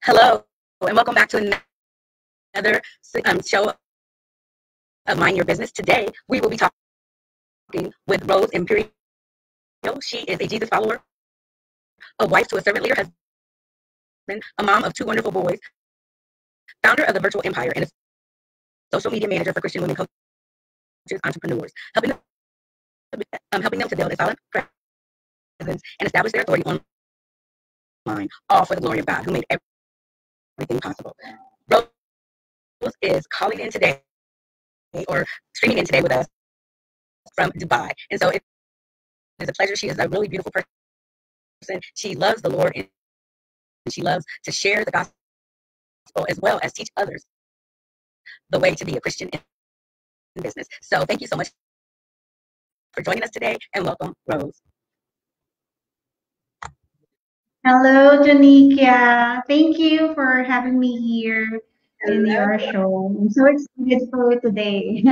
Hello, and welcome back to another show of Mind Your Business. Today, we will be talking with Rose Imperial. She is a Jesus follower, a wife to a servant leader, husband, a mom of two wonderful boys, founder of the Virtual Empire, and a social media manager for Christian women coaches, entrepreneurs, helping them to build a solid presence and establish their authority online, all for the glory of God, who made everything possible. Rose is calling in today, or streaming in today with us from Dubai. And so it is a pleasure. She is a really beautiful person. She loves the Lord, and she loves to share the gospel as well as teach others the way to be a Christian in business. So thank you so much for joining us today, and welcome, Rose. Hello, Janikia. Thank you for having me here in Hello. your show. I'm so excited for today.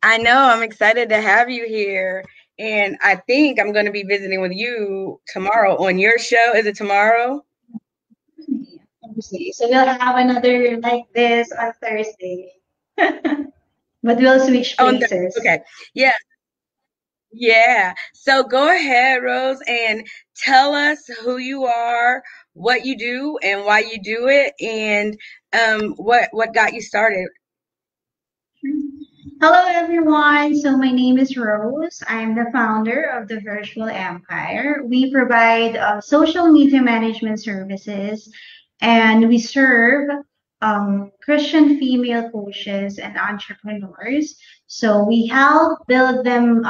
I know, I'm excited to have you here. And I think I'm going to be visiting with you tomorrow on your show. Is it tomorrow? Thursday. So we'll have another like this on Thursday. But we'll switch Oh, places. okay. Yeah. Yeah. So go ahead, Rose, and tell us who you are, what you do, and why you do it, and what got you started. Hello, everyone. So my name is Rose. I'm the founder of the Virtual Empire. We provide social media management services, and we serve Christian female coaches and entrepreneurs. So we help build them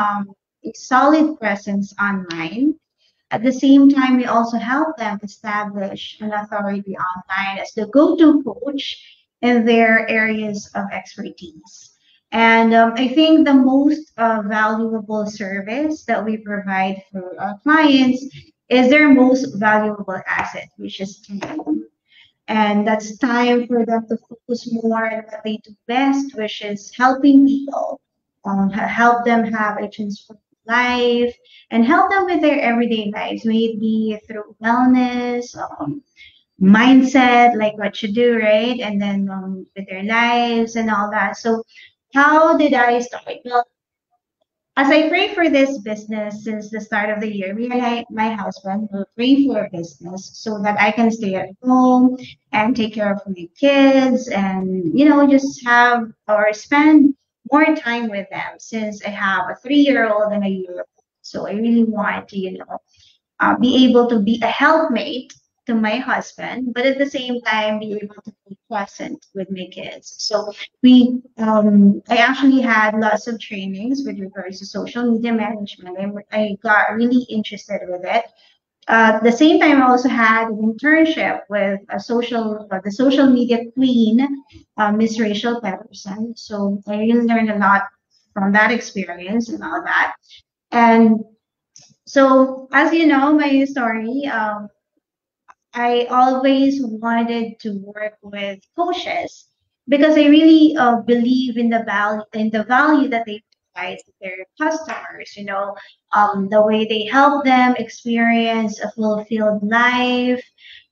a solid presence online. At the same time, we also help them establish an authority online as the go-to coach in their areas of expertise. And I think the most valuable service that we provide for our clients is their most valuable asset, which is time. And that's time for them to focus more on what they do best, which is helping people, help them have a transformed life, and help them with their everyday lives, may it be through wellness, mindset, like what you do, right? And then with their lives and all that. So, how did I start? Well, as I pray for this business since the start of the year, me and my husband will pray for a business so that I can stay at home and take care of my kids and, just have or spend more time with them since I have a 3-year-old and a year old. So I really want to, be able to be a helpmate to my husband, but at the same time be able to be present with my kids. So I actually had lots of trainings with regards to social media management. I got really interested with it. At the same time, I also had an internship with the social media queen, Miss Rachel Patterson. So I really learned a lot from that experience and all that. And so, as you know, my story, I always wanted to work with coaches because I really believe in the value that they provide to their customers. The way they help them experience a fulfilled life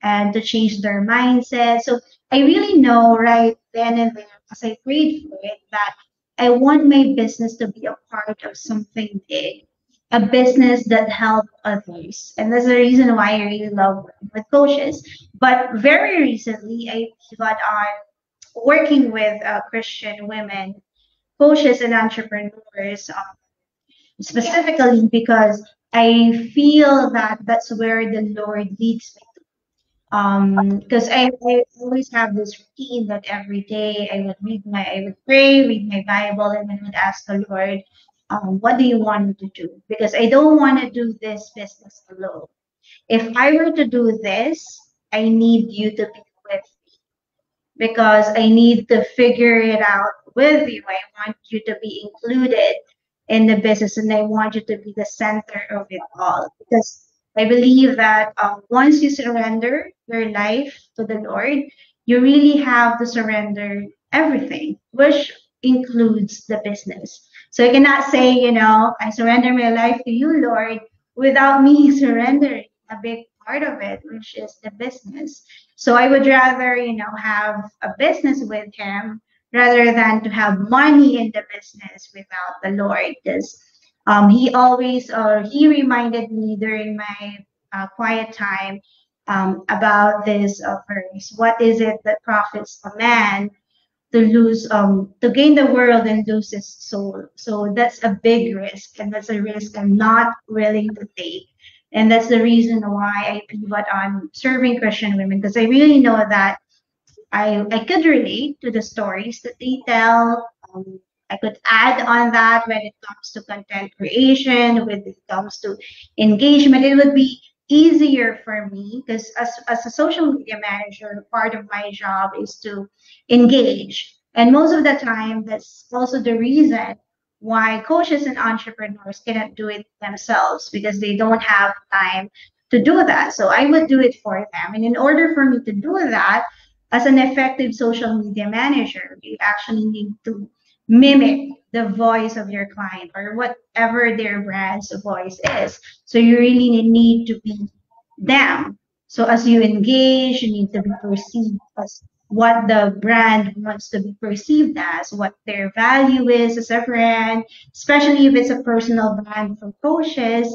and to change their mindset. So I really know right then and there, as I prayed for it, that I want my business to be a part of something big, a business that help others. And that's the reason why I really love working with coaches. But very recently, I got on working with Christian women, coaches, and entrepreneurs, specifically because I feel that that's where the Lord leads me. Because I always have this routine that every day I would pray, read my Bible, and then would ask the Lord, what do you want me to do? Because I don't want to do this business alone. If I were to do this, I need you to be with me because I need to figure it out with you. I want you to be included in the business and I want you to be the center of it all because I believe that once you surrender your life to the Lord, you really have to surrender everything, which includes the business. So I cannot say, I surrender my life to you, Lord, without me surrendering a big part of it, which is the business. So I would rather, have a business with him rather than to have money in the business without the Lord. Because he always, or he reminded me during my quiet time about this verse. What is it that profits a man to gain the world and lose his soul? So that's a big risk, and that's a risk I'm not willing to take. And that's the reason why I pivot on serving Christian women, because I really know that I could relate to the stories that they tell. I could add on that when it comes to content creation, when it comes to engagement. It would be easier for me because as a social media manager, part of my job is to engage. And most of the time, that's also the reason why coaches and entrepreneurs cannot do it themselves because they don't have time to do that. So I would do it for them. And in order for me to do that, as an effective social media manager, you actually need to mimic the voice of your client or whatever their brand's voice is. So you really need to be them. So as you engage, you need to be perceived as what the brand wants to be perceived as, what their value is as a brand, especially if it's a personal brand for coaches.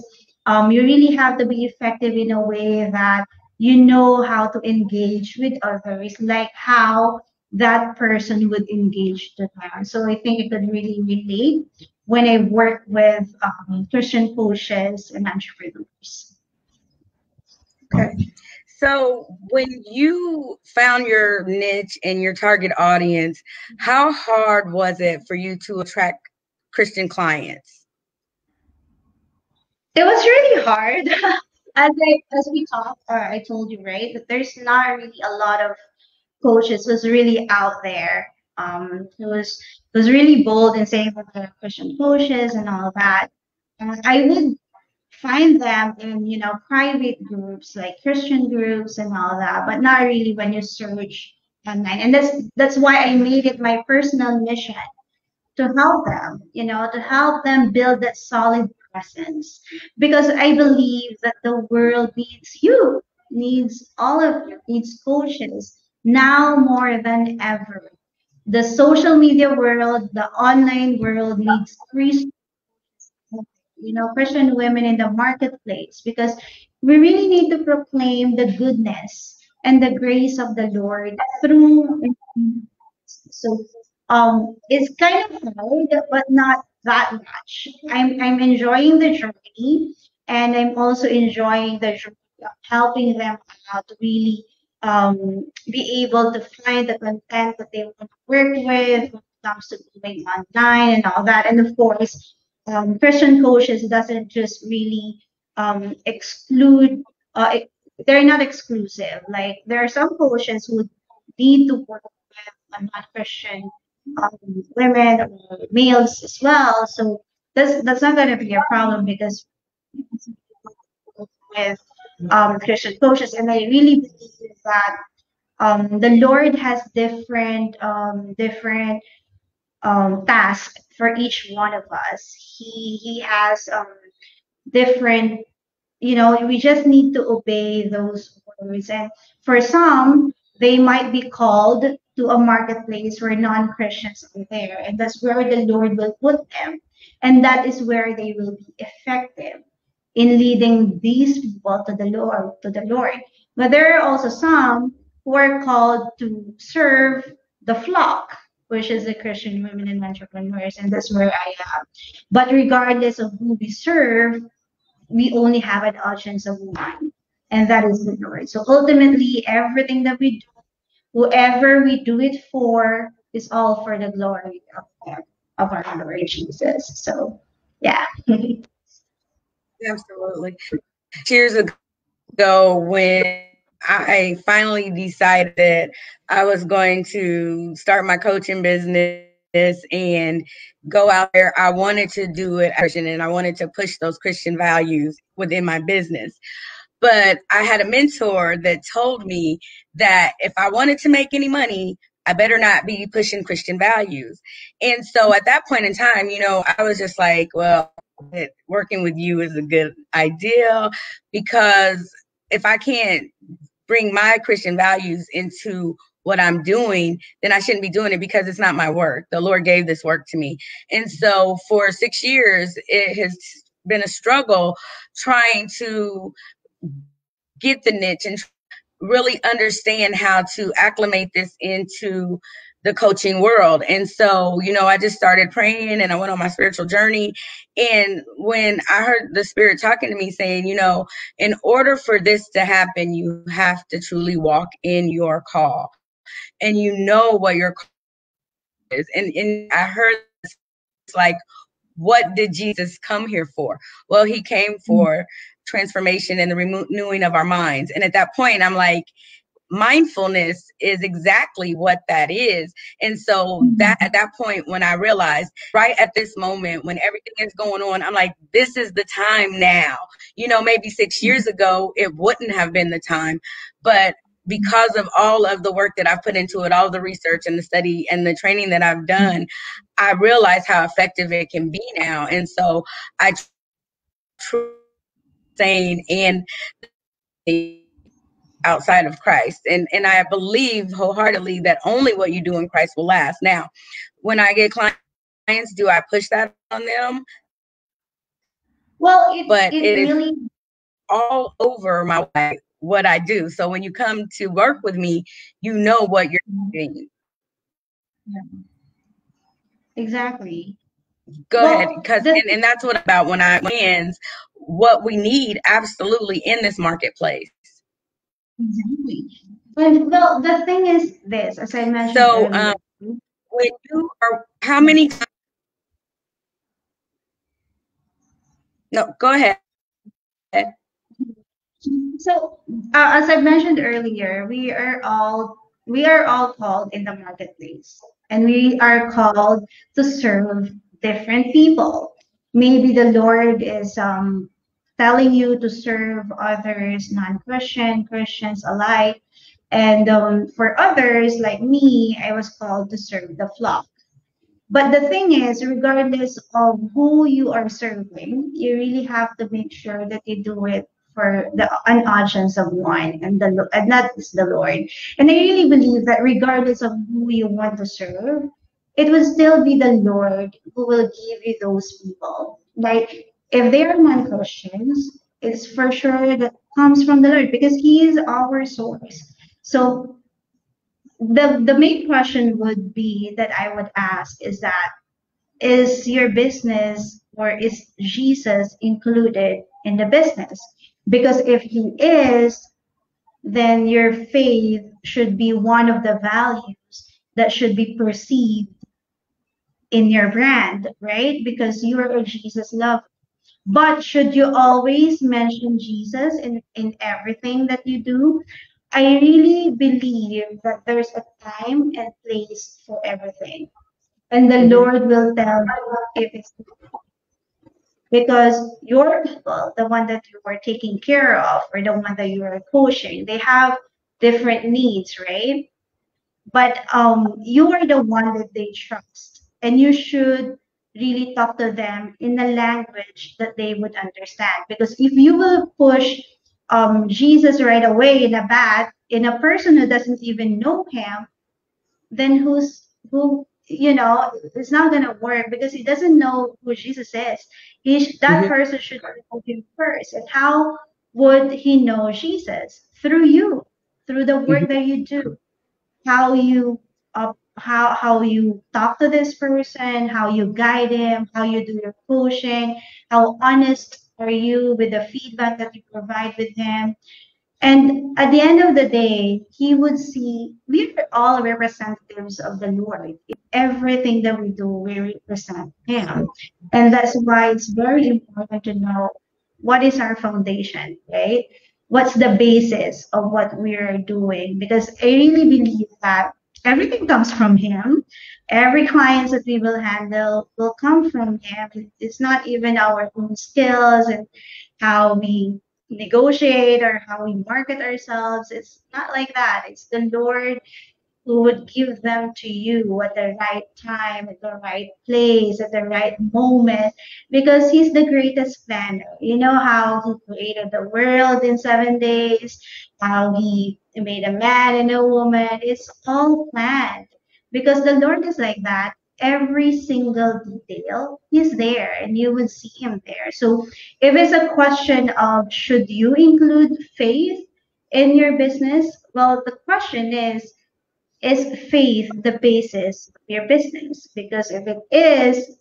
You really have to be effective in a way that you know how to engage with others, like how that person would engage to them. So I think it could really relate when I work with Christian coaches and entrepreneurs. Okay. So when you found your niche and your target audience, how hard was it for you to attract Christian clients? It was really hard. As we talked, or I told you, right, that there's not really a lot of coaches who's really out there. Who was really bold in saying that they're Christian coaches and all that. And I would find them in private groups like Christian groups and all that, but not really when you search online. And that's why I made it my personal mission to help them build that solid presence. Because I believe that the world needs you, needs all of you, needs coaches now more than ever. The social media world, the online world needs Christian women in the marketplace because we really need to proclaim the goodness and the grace of the Lord through. So it's kind of hard, but not that much. I'm enjoying the journey, and I'm also enjoying the journey of helping them out to really be able to find the content that they want to work with when it comes to going online and all that. And of course, Christian coaches doesn't just really exclude. They're not exclusive. Like there are some coaches who need to work non-Christian women or males as well. So that's not going to be a problem because with Christian coaches, and I really believe that the Lord has different tasks for each one of us. He has different we just need to obey those words. And for some, they might be called to a marketplace where non-Christians are there, and that's where the Lord will put them, and that is where they will be effective in leading these people to the Lord. But there are also some who are called to serve the flock, which is the Christian women and entrepreneurs, and that's where I am. But regardless of who we serve, we only have an audience of one, and that is the Lord. So ultimately, everything that we do, whoever we do it for, is all for the glory of our Lord Jesus. So, yeah. Absolutely. Years ago, when I finally decided that I was going to start my coaching business and go out there, I wanted to do it Christian, and I wanted to push those Christian values within my business. But I had a mentor that told me that if I wanted to make any money, I better not be pushing Christian values. And so at that point in time, I was just like, well, working with you is a good idea because if I can't bring my Christian values into what I'm doing, then I shouldn't be doing it because it's not my work. The Lord gave this work to me. And so for 6 years, it has been a struggle trying to get the niche and really understand how to acclimate this into the coaching world. And so, I just started praying and I went on my spiritual journey. And when I heard the Spirit talking to me saying, in order for this to happen, you have to truly walk in your call and what your call is. And I heard it's like, what did Jesus come here for? Well, he came for transformation and the renewing of our minds. And at that point, I'm like, mindfulness is exactly what that is. And so that at that point, when I realized right at this moment when everything is going on, I'm like, this is the time now. Maybe 6 years ago it wouldn't have been the time, but because of all of the work that I've put into it, all the research and the study and the training that I've done, I realize how effective it can be now. And so I truly saying and outside of Christ. And I believe wholeheartedly that only what you do in Christ will last. Now, when I get clients, do I push that on them? Well, But it it is really, all over my way, what I do. So when you come to work with me, you know what you're doing. yeah, exactly. Go ahead, Well, because and that's what about when I ends what we need absolutely in this marketplace. exactly. And well, the thing is this, as I mentioned So earlier. when you are how many no, go ahead. So, as I mentioned earlier, we are all called in the marketplace, and we are called to serve different people. Maybe the Lord is telling you to serve others, non-Christian, Christians alike, and for others like me, I was called to serve the flock. But the thing is, regardless of who you are serving, you really have to make sure that you do it for an audience of one, and that is the Lord. And I really believe that regardless of who you want to serve, it will still be the Lord who will give you those people. Like if they are non-Christians, it's for sure that comes from the Lord because He is our source. So the main question would be that I would ask is that is your business or is Jesus included in the business? Because if he is, then your faith should be one of the values that should be perceived in your brand, right? Because you are a Jesus lover. But should you always mention Jesus in everything that you do? I really believe that there's a time and place for everything. And the Mm-hmm. Lord will tell you if it's because your people, the one that you are taking care of or the one that you are coaching, they have different needs, right? But you are the one that they trust, and you should really talk to them in a language that they would understand. Because if you will push Jesus right away in a bat in a person who doesn't even know him, then who it's not gonna work because he doesn't know who Jesus is. That Mm-hmm. person should know him first. And how would he know Jesus? Through you, through the Mm-hmm. work that you do, how you how you talk to this person, how you guide him, how you do your coaching, how honest are you with the feedback that you provide with him. And at the end of the day, he would see we are all representatives of the Lord. Everything that we do, we represent Him. And that's why it's very important to know what is our foundation, right? What's the basis of what we are doing? Because I really believe that everything comes from Him. Every client that we will handle will come from Him. It's not even our own skills and how we negotiate or how we market ourselves. It's not like that. It's the Lord who would give them to you at the right time, at the right place, at the right moment, because He's the greatest planner. You know how He created the world in 7 days, how He made a man and a woman. It's all planned because the Lord is like that. Every single detail, He's there and you would see Him there. So, if it's a question of should you include faith in your business, well, the question is faith the basis of your business? Because if it is,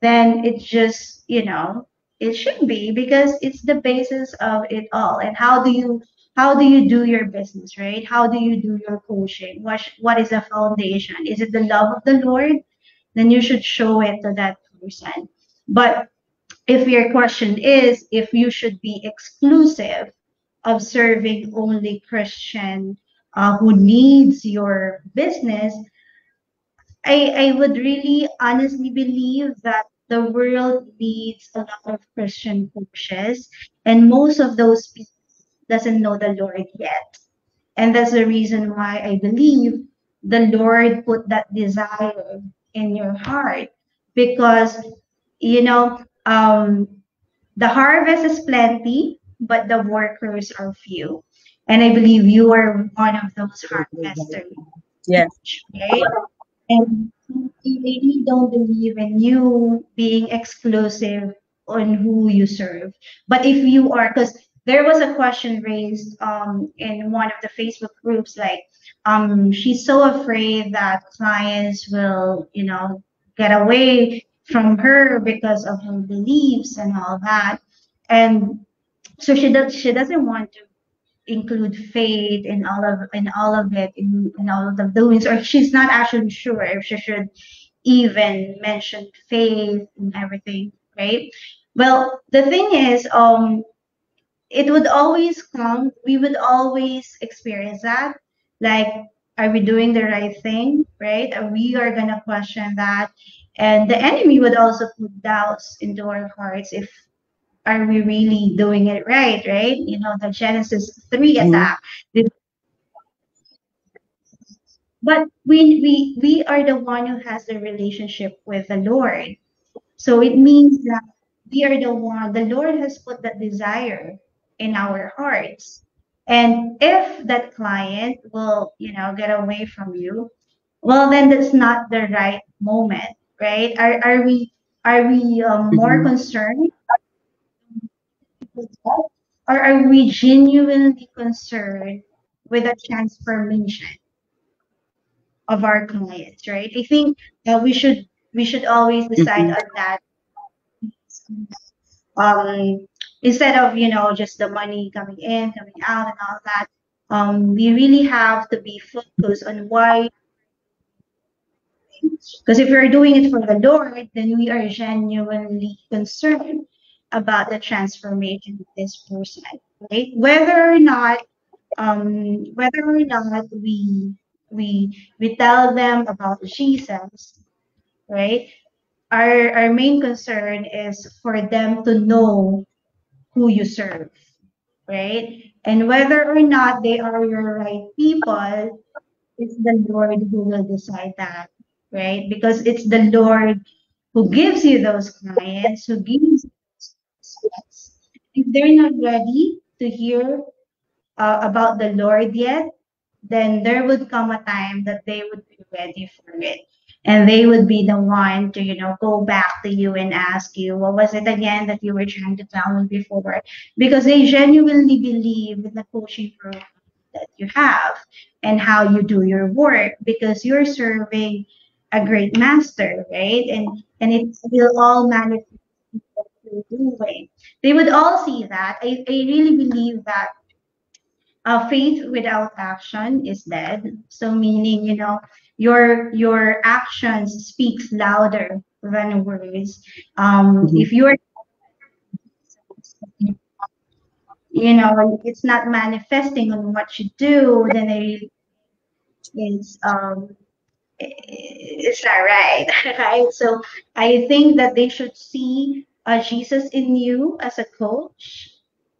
then it just, it should be because it's the basis of it all. And how do you do your business, right? How do you do your coaching? What is the foundation? Is it the love of the Lord? Then you should show it to that person. But if your question is if you should be exclusive of serving only Christian who needs your business, I would really honestly believe that the world needs a lot of Christian coaches, and most of those people doesn't know the Lord yet. And that's the reason why I believe the Lord put that desire in your heart because you know the harvest is plenty, but the workers are few. And I believe you are one of those harvesters, Yes. right? And I really don't believe in you being exclusive on who you serve. But if you are, because there was a question raised in one of the Facebook groups, like she's so afraid that clients will, get away from her because of her beliefs and all that. And so she doesn't want to include faith in all of it in all of the doings, or she's not actually sure if she should even mention faith and everything, right? Well, the thing is, it would always come, we would always experience that, like, are we doing the right thing, right? We are gonna question that, and the enemy would also put doubts into our hearts if are we really doing it right, right? The Genesis 3 Mm-hmm. attack. But we are the one who has the relationship with the Lord. So it means that we are the one, the Lord has put that desire in our hearts. And if that client will, get away from you, well, then that's not the right moment, right? Are we more Mm-hmm. concerned with that? Or are we genuinely concerned with the transformation of our clients, right? I think we should always decide Mm-hmm. on that, um, instead of just the money coming in, coming out, and all that. We really have to be focused on why. Because if we're doing it for the Lord, then we are genuinely concerned about the transformation of this person, right? Whether or not we tell them about Jesus, right? Our main concern is for them to know who you serve, right? And whether or not they are your right people, it's the Lord who will decide that, right? Because it's the Lord who gives you those clients, who gives you those prospects. If they're not ready to hear about the Lord yet, then there would come a time that they would be ready for it. And they would be the one to, go back to you and ask you, what was it again that you were trying to tell me before? Because they genuinely believe in the coaching program that you have and how you do your work because you're serving a great master, right? And it will all manifest in what you're doing. They would all see that. I really believe that faith without action is dead. So meaning, your actions speaks louder than words. Mm-hmm. If you're, it's not manifesting on what you do, then it's it's not right, right? So I think that they should see Jesus in you as a coach,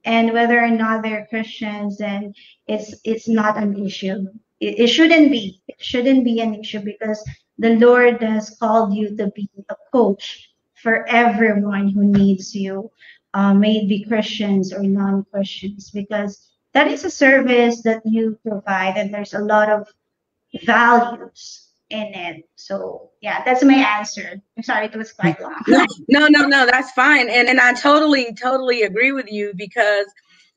and whether or not they're Christians, then it's not an issue. it shouldn't be. It shouldn't be an issue because the Lord has called you to be a coach for everyone who needs you, may it be Christians or non-Christians, because that is a service that you provide, and there's a lot of values in it. So yeah, that's my answer. I'm sorry, it was quite long. No, no, that's fine. And I totally agree with you because,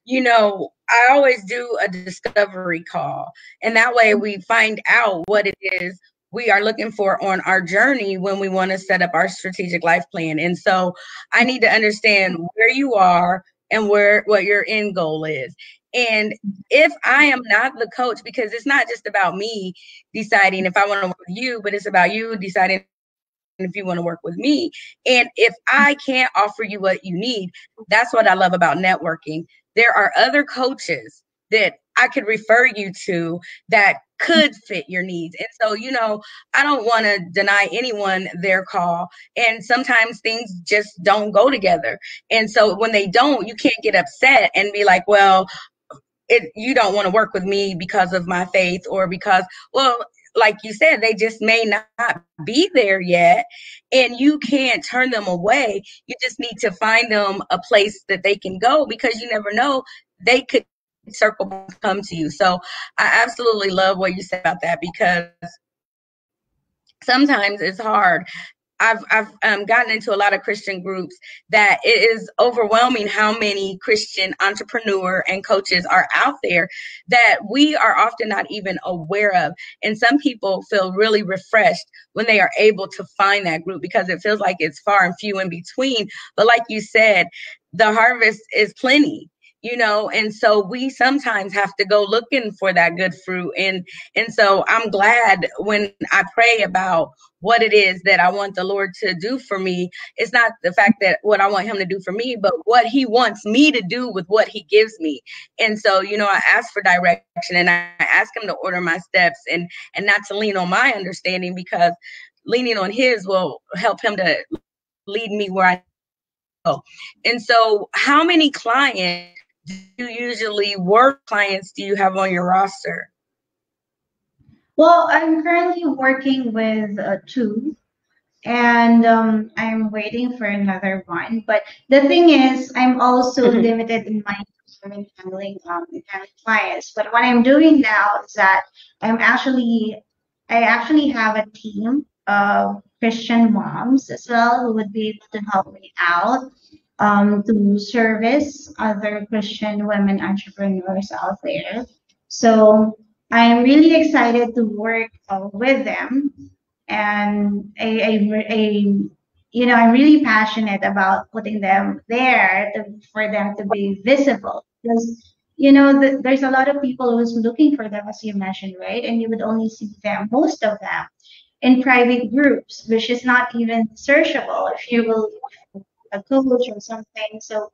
I always do a discovery call. And that way we find out what it is we are looking for on our journey when we want to set up our strategic life plan. And so I need to understand where you are and what your end goal is. And if I am not the coach, because it's not just about me deciding if I want to work with you, but it's about you deciding if you want to work with me. And if I can't offer you what you need, that's what I love about networking. There are other coaches that I could refer you to that could fit your needs. And so, I don't want to deny anyone their call. And sometimes things just don't go together. And so when they don't, you can't get upset and be like, well, you don't want to work with me because of my faith or because, well, like you said, they just may not be there yet, and you can't turn them away. You just need to find them a place that they can go, because you never know, they could circle back and come to you. So I absolutely love what you said about that, because sometimes it's hard. I've gotten into a lot of Christian groups that it is overwhelming how many Christian entrepreneur and coaches are out there that we are often not even aware of. And some people feel really refreshed when they are able to find that group, because it feels like it's far and few in between. But like you said, the harvest is plenty. And so we sometimes have to go looking for that good fruit. And so I'm glad when I pray about what it is that I want the Lord to do for me. It's not the fact that what I want him to do for me, but what he wants me to do with what he gives me. And so, I ask for direction, and I ask him to order my steps, and not to lean on my understanding, because leaning on his will help him to lead me where I need to go. And so how many clients do you usually work? Clients do you have on your roster? Well, I'm currently working with two, and I'm waiting for another one. But the thing is, I'm also limited in my time in handling clients. But what I'm doing now is that I actually have a team of Christian moms as well who would be able to help me out, to service other Christian women entrepreneurs out there. So I'm really excited to work with them, and I'm really passionate about putting them there for them to be visible, because there's a lot of people who's looking for them, as you mentioned, right? And you would only see them, most of them, in private groups, which is not even searchable if you will a coach or something. So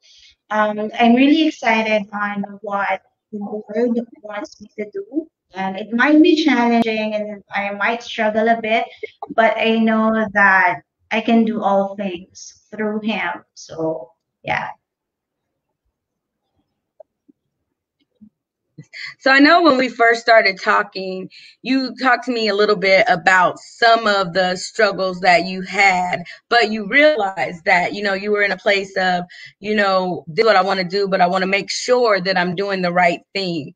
I'm really excited on what the Lord wants me to do. And it might be challenging and I might struggle a bit, but I know that I can do all things through Him. So, yeah. So I know when we first started talking, you talked to me a little bit about some of the struggles that you had, but you realized that, you were in a place of, this is what I want to do, but I want to make sure that I'm doing the right thing.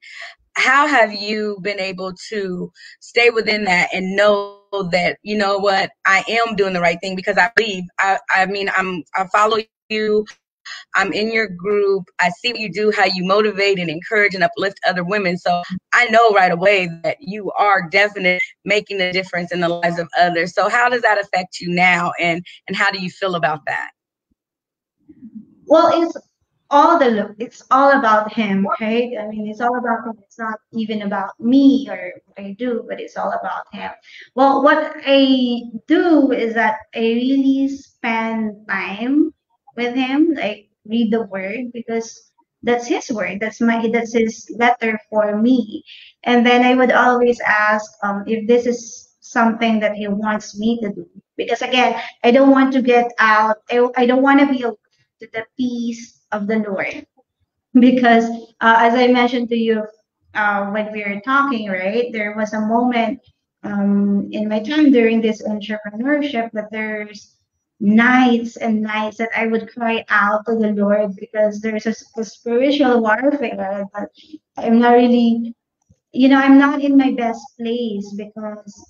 How have you been able to stay within that and know that, what, I am doing the right thing? Because I believe, I follow you, I'm in your group, I see what you do, how you motivate and encourage and uplift other women. So I know right away that you are definitely making a difference in the lives of others. So how does that affect you now, and how do you feel about that? Well, it's all about him, right? I mean, it's all about him. It's not even about me or what I do, but it's all about him. Well, what I do is that I really spend time with him, like read the word, because that's his word. That's his letter for me. And then I would always ask if this is something that he wants me to do. Because again, I don't want to get out. I don't want to be to the peace of the Lord. Because as I mentioned to you when we were talking, right? There was a moment in my time during this entrepreneurship that there's nights and nights that I would cry out to the Lord because there's a spiritual warfare that I'm not really, I'm not in my best place because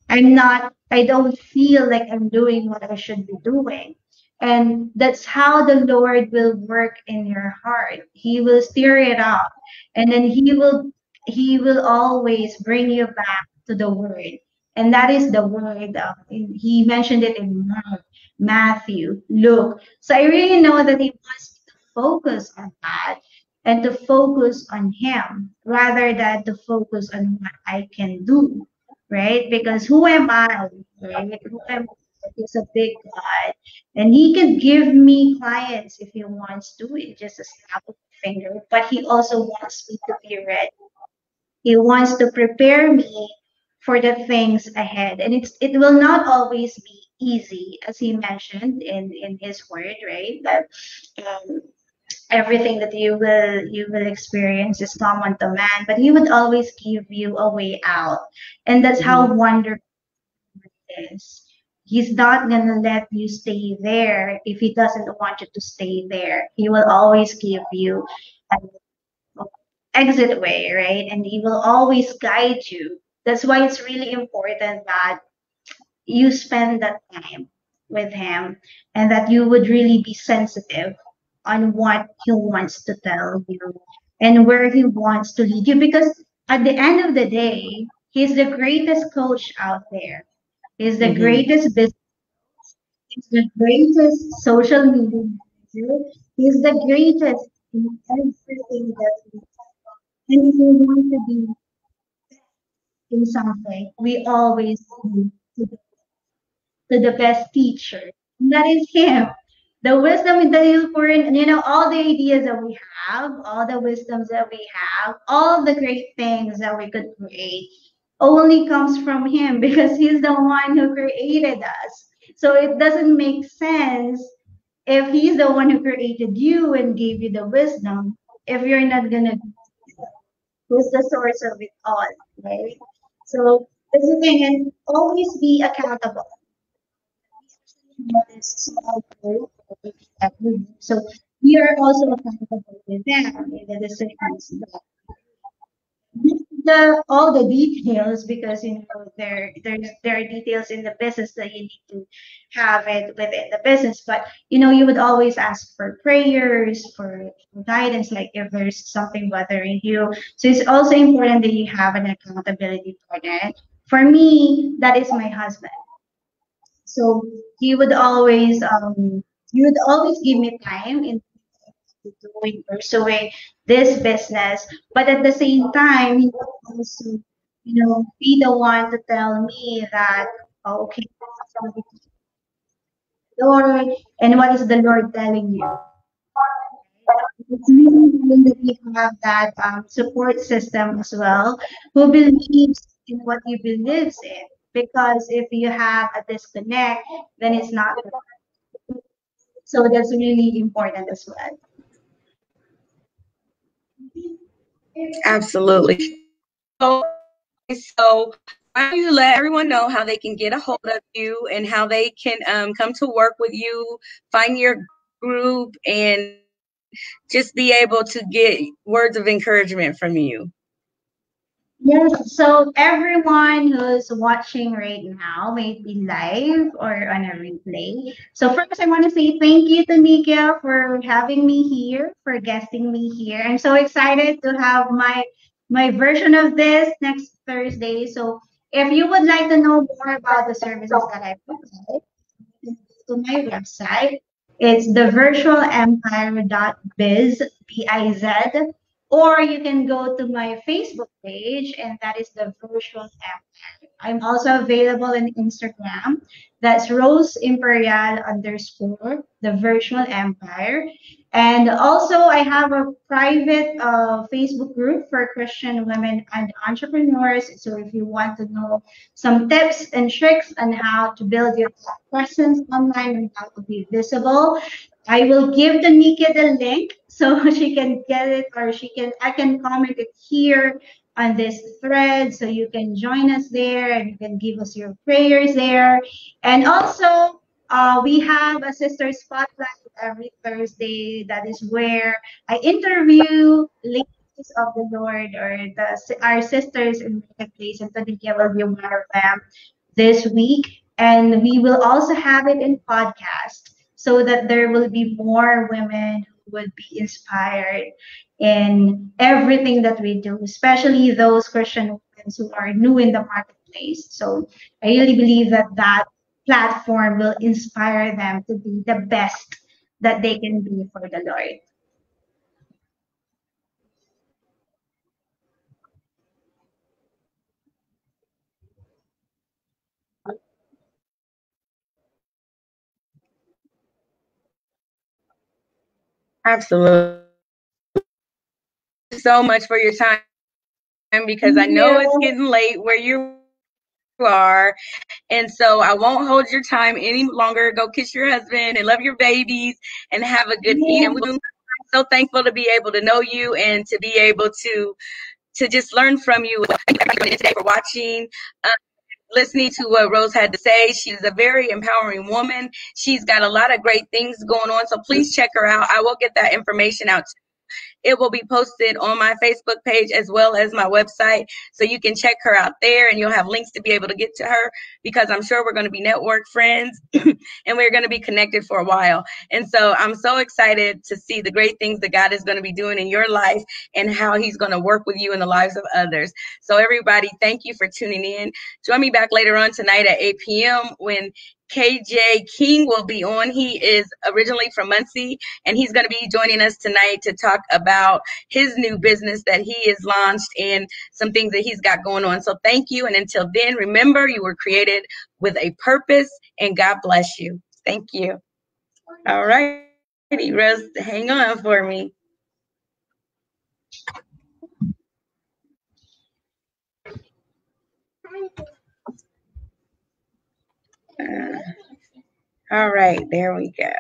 I don't feel like I'm doing what I should be doing. And that's how the Lord will work in your heart. He will stir it up. And then he will always bring you back to the word. And that is the word. He mentioned it in Mark, Matthew, Luke. So I really know that he wants me to focus on that and to focus on him rather than to focus on what I can do, right? Because who am I, right? Who am I? He's a big God, and He can give me clients if He wants to. It's just a snap of the finger. But He also wants me to be ready. He wants to prepare me for the things ahead, and it will not always be easy, as He mentioned in His word, right? That um, everything that you will experience is common to man, but He would always give you a way out, and that's how Mhm. wonderful is. He's not gonna let you stay there if he doesn't want you to stay there. He will always give you an exit way, right? And he will always guide you. That's why it's really important that you spend that time with him and that you would really be sensitive on what he wants to tell you and where he wants to lead you because at the end of the day, he's the greatest coach out there. He's the Mhm. greatest business. He's the greatest social media manager. He's the greatest in everything that we do. And if we want to be in something, we always go to the best teacher. And that is him. The wisdom that he'll pour in, all the ideas that we have, all the wisdoms that we have, all the great things that we could create only comes from him because he's the one who created us. So it doesn't make sense if he's the one who created you and gave you the wisdom, if you're not gonna, who's the source of it all, right? So that's the thing, and always be accountable. This small group that we do. So we are also accountable with them in the decisions that all the details because there are details in the business that you need to have it within the business, but you would always ask for prayers for guidance like if there's something bothering you, so it's also important that you have an accountability partner. For me, that is my husband. So he would always give me time in doing pursuing this business, but at the same time, he would also, be the one to tell me that, oh, okay, from the Lord, and what is the Lord telling you? It's really important that you have that support system as well, who believes in what you believes in. Because if you have a disconnect, then it's not. So that's really important as well. Absolutely. So, so why don't you let everyone know how they can get a hold of you and how they can come to work with you, find your group, and just be able to get words of encouragement from you. Yes, so everyone who's watching right now, maybe live or on a replay. So first, I want to say thank you to Nikia for having me here, for guesting me here. I'm so excited to have my version of this next Thursday. So if you would like to know more about the services that I provide, you can go to my website. It's thevirtualempire.biz, B-I-Z, or you can go to my Facebook page, and that is the Virtual Empire. I'm also available on Instagram. That's Rose Imperial underscore the virtual empire. And also, I have a private Facebook group for Christian women and entrepreneurs. So if you want to know some tips and tricks on how to build your presence online and how to be visible, I will give the Nika the link so she can get it, or I can comment it here on this thread, so you can join us there and you can give us your prayers there. And also, we have a sister spotlight every Thursday. That is where I interview ladies of the Lord, or our sisters in marketplace, and Tanika will be one of them this week. And we will also have it in podcast, so that there will be more women who would be inspired in everything that we do, especially those Christian women who are new in the marketplace. So I really believe that that platform will inspire them to be the best that they can be for the Lord. Absolutely. Thank you so much for your time, because I Thank know it's you. getting late where you are. And so I won't hold your time any longer. Go kiss your husband and love your babies and have a good evening. I'm so thankful to be able to know you and to be able to just learn from you. Thank you everybody today for watching. Uh, Listening to what Rose had to say. She's a very empowering woman. She's got a lot of great things going on. So please check her out. I will get that information out. It will be posted on my Facebook page as well as my website. So you can check her out there and you'll have links to be able to get to her, because I'm sure we're going to be network friends and we're going to be connected for a while. And so I'm so excited to see the great things that God is going to be doing in your life and how he's going to work with you in the lives of others. So everybody, thank you for tuning in. Join me back later on tonight at 8 p.m. when KJ King will be on. He is originally from Muncie, and he's going to be joining us tonight to talk about his new business that he has launched and some things that he's got going on. So thank you. And until then, remember, you were created with a purpose, and God bless you. Thank you. All righty, Rose, hang on for me. Uh, all right, there we go.